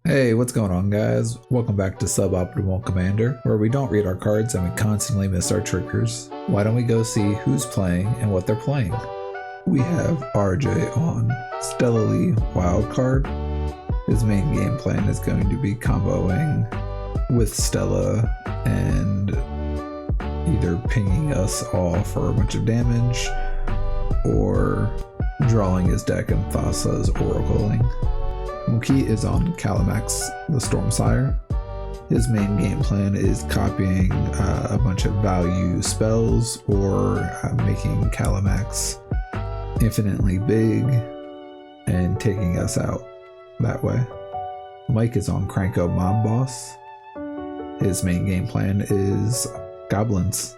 Hey, what's going on, guys? Welcome back to Suboptimal Commander, where we don't read our cards and we constantly miss our triggers. Why don't we go see who's playing and what they're playing? We have RJ on STELLA Wildcard. His main game plan is going to be comboing with Stella and either pinging us all for a bunch of damage or drawing his deck and Thassa's oracling. Mookie is on KALAMAX, the Stormsire. His main game plan is copying a bunch of value spells or making KALAMAX infinitely big and taking us out that way. Mike is on KRENKO Mob Boss. His main game plan is goblins,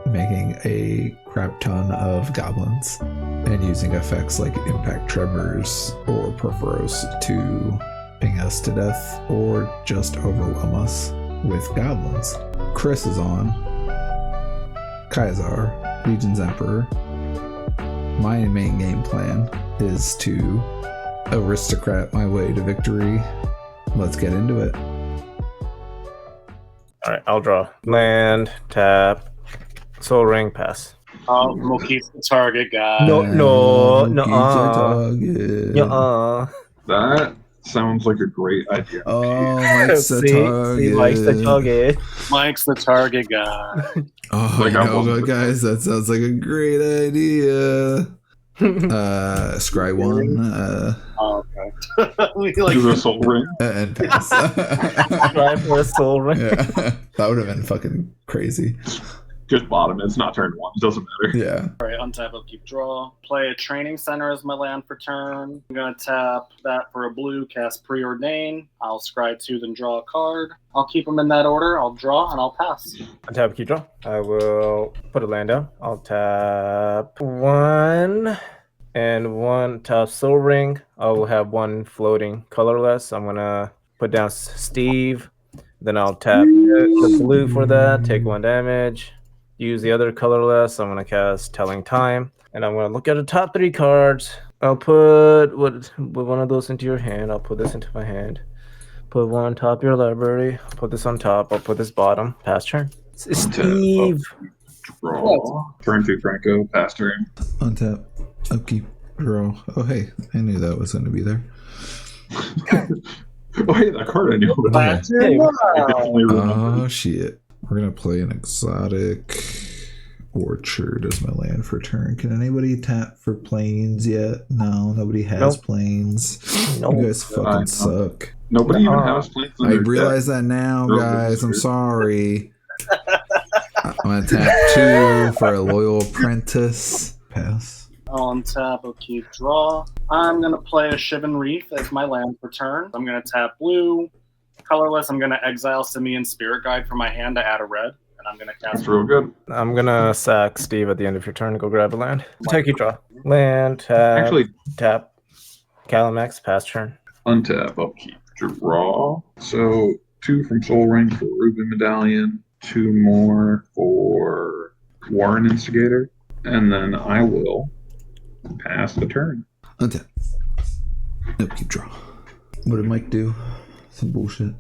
making a crap ton of goblins and using effects like Impact Tremors or Perforos to ping us to death or just overwhelm us with goblins. Chris is on Kaisar, Legion's Emperor. My main game plan is to aristocrat my way to victory. Let's get into it. Alright, I'll draw. Land, tap, Soul Ring, pass. Mookie's the target guy. That sounds like a great idea. Oh, Mike's the target. Mike's the target. Mike's the target guy. Oh, Like, you I know wasn't what, guys? That sounds like a great idea. Scry one. Okay. Do a Soul Ring. And pass. Try for a Soul Ring. Yeah, that would have been fucking crazy. Just bottom. It's not turn one. It doesn't matter. Yeah. Alright, untap, upkeep, draw. Play a training center as my land for turn. I'm gonna tap that for a blue, cast Preordain. I'll scry 2, then draw a card. I'll keep them in that order. I'll draw and I'll pass. Untap, keep draw. I will put a land down. I'll tap 1 and 1 tap Soul Ring. I will have 1 floating colorless. I'm gonna put down Steve. Then I'll tap the blue for that. Take 1 damage. Use the other colorless. I'm going to cast Telling Time. And I'm going to look at the top 3 cards. I'll put one of those into your hand. I'll put this into my hand. Put 1 on top of your library. I'll put this on top. I'll put this bottom. Pass turn. Steve. Draw. Turn 2 KRENKO. Pass turn. Untap, upkeep, draw. Oh, hey, I knew that was going to be there. Oh, hey, that card I knew. Oh, shit. We're going to play an exotic orchard as my land for turn. Can anybody tap for planes yet? No, nobody has planes. Nope. You guys fucking suck. Nobody even has planes. I realize that now, guys. I'm sorry. I'm going to tap 2 for a loyal apprentice. Pass. I'll untap, upkeep, draw. I'm gonna play a Shivan Reef as my land for turn. I'm gonna tap blue. Colorless, I'm going to exile Simeon Spirit Guide from my hand to add a red, and I'm going to cast. That's real good. I'm going to sack Steve at the end of your turn to go grab a land. Take your draw. Land, tap, Actually, tap, KALAMAX, pass turn. untap, upkeep, draw. So 2 from Soul Ring for Ruben Medallion. 2 more for Warren Instigator. And then I will pass the turn. Untap. Upkeep, draw. What did Mike do? Some bullshit.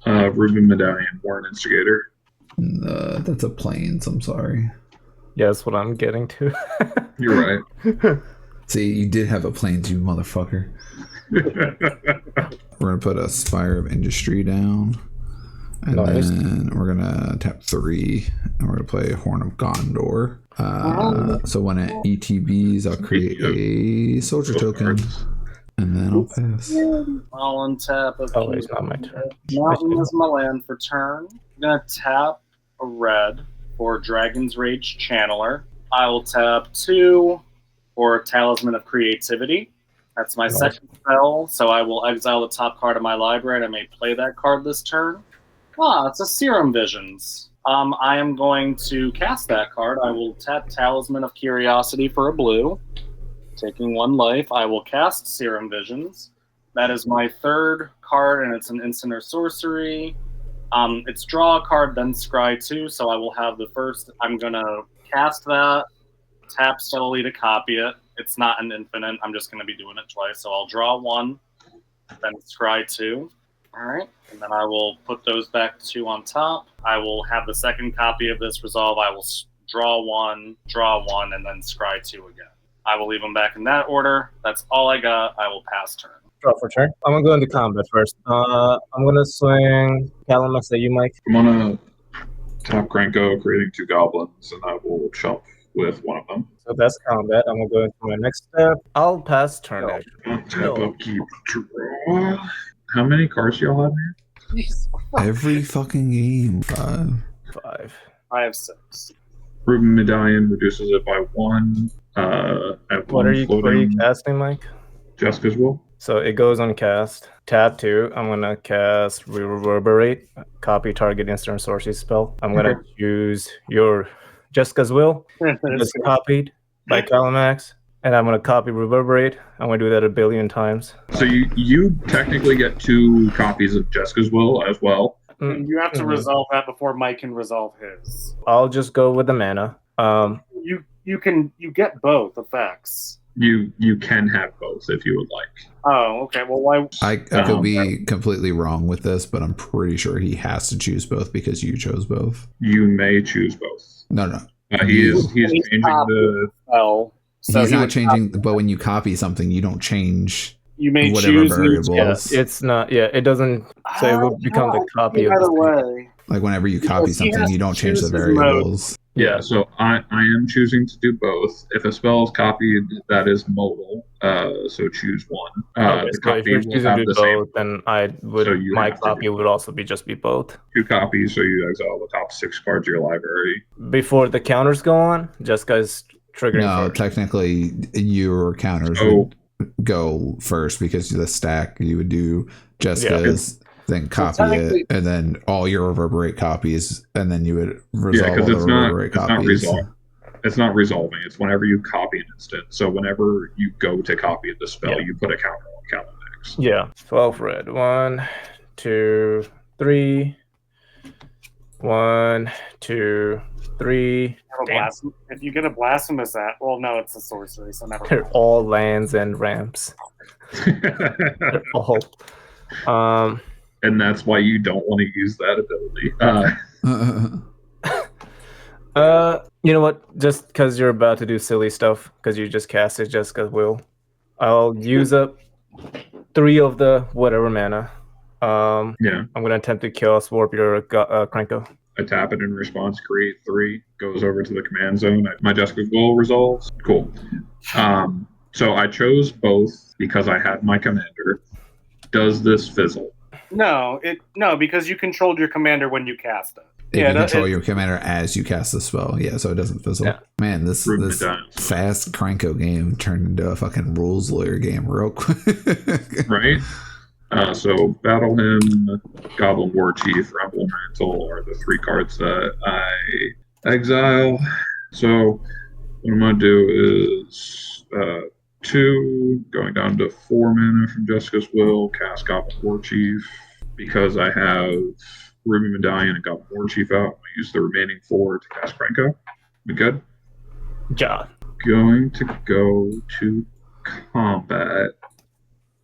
Ruben Medallion, Warren Instigator. That's a plains, I'm sorry. Yeah, that's what I'm getting to. You're right. See, you did have a plains, you motherfucker. We're going to put a Spire of Industry down. And then we're going to tap 3. And we're going to play Horn of Gondor. So when it ETBs, I'll create a soldier token. And then I'll pass. I'll untap. Oh, it's not my turn. Mountain is my land for turn. I'm going to tap a red for Dragon's Rage Channeler. I will tap 2 for Talisman of Creativity. That's my second spell, so I will exile the top card of my library, and I may play that card this turn. It's a Serum Visions. I am going to cast that card. I will tap Talisman of Curiosity for a blue. Taking 1 life, I will cast Serum Visions. That is my 3rd card, and it's an instant or sorcery. It's draw a card, then scry 2, so I will have the first. I'm going to cast that, tap Stella to copy it. It's not an infinite. I'm just going to be doing it twice. So I'll draw 1, then scry 2. All right, and then I will put those back 2 on top. I will have the second copy of this resolve. I will draw 1, and then scry 2 again. I will leave them back in that order. That's all I got. I will pass turn. Draw for turn. I'm gonna go into combat first. I'm gonna swing KALAMAX at you, Mike. I'm gonna tap Krenko, creating 2 goblins, and I will chump with one of them. So that's combat. I'm gonna go into my next step. I'll pass turn. No. Actually. Tap upkeep, draw. How many cards do y'all have here? Every fucking game. 5. 5. I have 6. Ruben Medallion reduces it by 1. What are you casting, Mike? Jessica's will. So it goes on cast. Tab 2. I'm gonna cast Reverberate. Copy target instant sorcery spell. I'm gonna choose your Jessica's will. It's copied by KALAMAX. And I'm gonna copy Reverberate. I'm gonna do that 1 billion times. So you technically get 2 copies of Jessica's will as well. And you have to resolve that before Mike can resolve his. I'll just go with the mana. You get both effects. You can have both if you would like. Oh, okay. Well, why? I could be completely wrong with this, but I'm pretty sure he has to choose both because you chose both. You may choose both. No. He's changing the. Well, so he's not changing, but when you copy something, you don't change you may whatever choose variables. Yeah, it's not. Yeah, it doesn't. So it would become the copy of either the way. Like whenever you copy Because he something, has you don't to change the choose his mode. variables. Yeah, so I am choosing to do both. If a spell is copied, that is modal. So choose one. Okay, The so if copy you're will choosing have to do the same both, then I would. So you My have to copy do would also be just be both. 2 copies, so you exile the top 6 cards of your library. Before the counters go on, Jessica's triggering No, first. technically, your counters So would go first because the stack you would do Jessica's, then copy technically- it, and then all your reverberate copies, and then you would resolve because all it's the not reverberate it's not copies. it's not resolving. It's whenever you copy an instant. So whenever you go to copy the spell, Yeah. you put a counter on KALAMAX. Yeah, 12 red. 1, 2, 3. 1, 2, 3. Damn. If you get a blasphemous well, no, it's a sorcery, so never They're mind. all lands and ramps. They're all. And that's why you don't want to use that ability. You know what? Just because you're about to do silly stuff, because you just casted Jessica's will, I'll use up 3 of the whatever mana. Yeah. I'm gonna attempt to Chaos Warp your Krenko. I tap it in response, create 3, goes over to the command zone. My Jessica's will resolves. Cool. So I chose both because I had my commander. Does this fizzle? No, because you controlled your commander when you cast it. If you control your commander as you cast the spell, so it doesn't fizzle. Yeah. Man, this fast Krenko game turned into a fucking rules lawyer game real quick. Right? So Battle Hymn, Goblin War Chief, Rebel Mantle are the 3 cards that I exile. So what I'm going to do is 2, going down to 4 mana from Jessica's Will, cast Goblin War Chief. Because I have Ruby Medallion and Goblin War Chief out, I'm going to use the remaining 4 to cast Krenko. We good? Yeah. Going to go to combat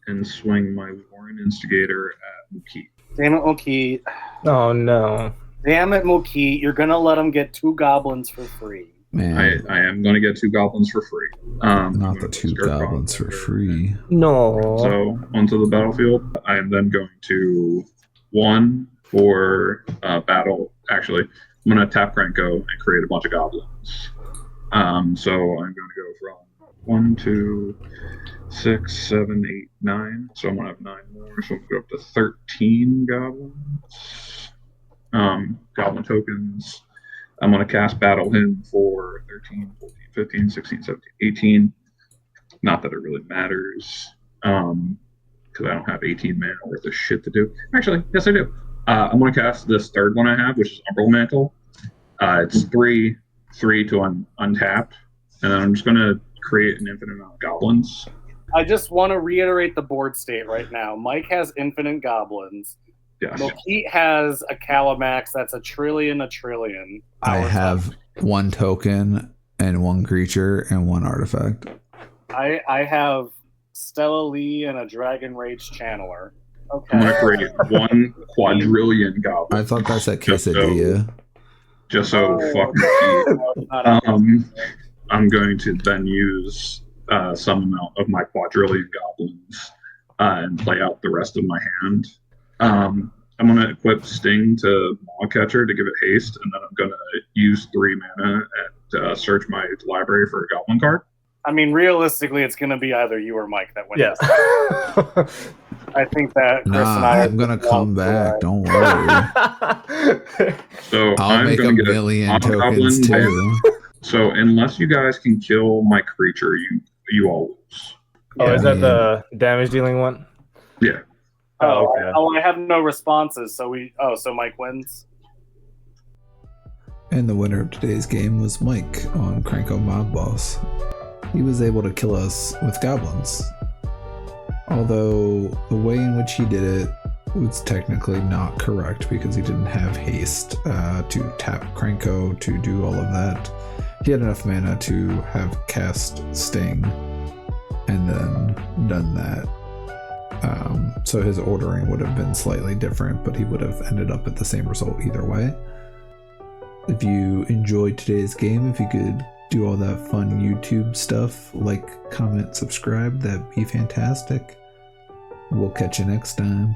and swing my Warren Instigator at Muki. Damn it, Moki. Oh no. Damn it, Moki. You're going to let him get 2 goblins for free. Man, I am going to get 2 goblins for free. not the 2 goblins for free. No. So onto the battlefield. I am then going to 1 for battle. Actually, I'm going to tap Krenko and create a bunch of goblins. So I'm going to go from 1, 2, 6, 7, 8, 9. So I'm going to have 9 more. So I'm going to go up to 13 goblins. Goblin tokens. I'm going to cast Battle Hymn for 13, 14, 15, 16, 17, 18. Not that it really matters, because I don't have 18 mana worth of shit to do. Actually, yes, I do. I'm going to cast this 3rd one I have, which is Umbral Mantle. It's 3 to untap, and then I'm just going to create an infinite amount of goblins. I just want to reiterate the board state right now. Mike has infinite goblins. Yes. Moki has a KALAMAX that's a trillion. I have 1 token and 1 creature and 1 artifact. I have Stella Lee and a Dragon Rage Channeler. Okay. I'm gonna create 1 quadrillion goblins. I thought that's that Just so- quesadilla. Just so Oh. fucking cheap. I'm going to then use some amount of my quadrillion goblins and play out the rest of my hand. I'm going to equip Sting to Maw Catcher to give it haste, and then I'm going to use 3 mana and search my library for a goblin card. I mean, realistically, it's going to be either you or Mike that wins. Yeah. I think that Chris Nah, and I. I'm gonna come back. Don't worry. So I'll make gonna a get million Hobgoblin tokens Bear. too. So unless you guys can kill my creature, you all lose. Oh, is that Yeah. the damage dealing one? Yeah. Oh, okay. I have no responses, so so Mike wins. And the winner of today's game was Mike on KRENKO Mob Boss. He was able to kill us with goblins. Although the way in which he did it was technically not correct because he didn't have haste to tap KRENKO to do all of that. He had enough mana to have cast Sting and then done that. So his ordering would have been slightly different, but he would have ended up at the same result either way. If you enjoyed today's game, if you could do all that fun YouTube stuff, like, comment, subscribe, that'd be fantastic. We'll catch you next time.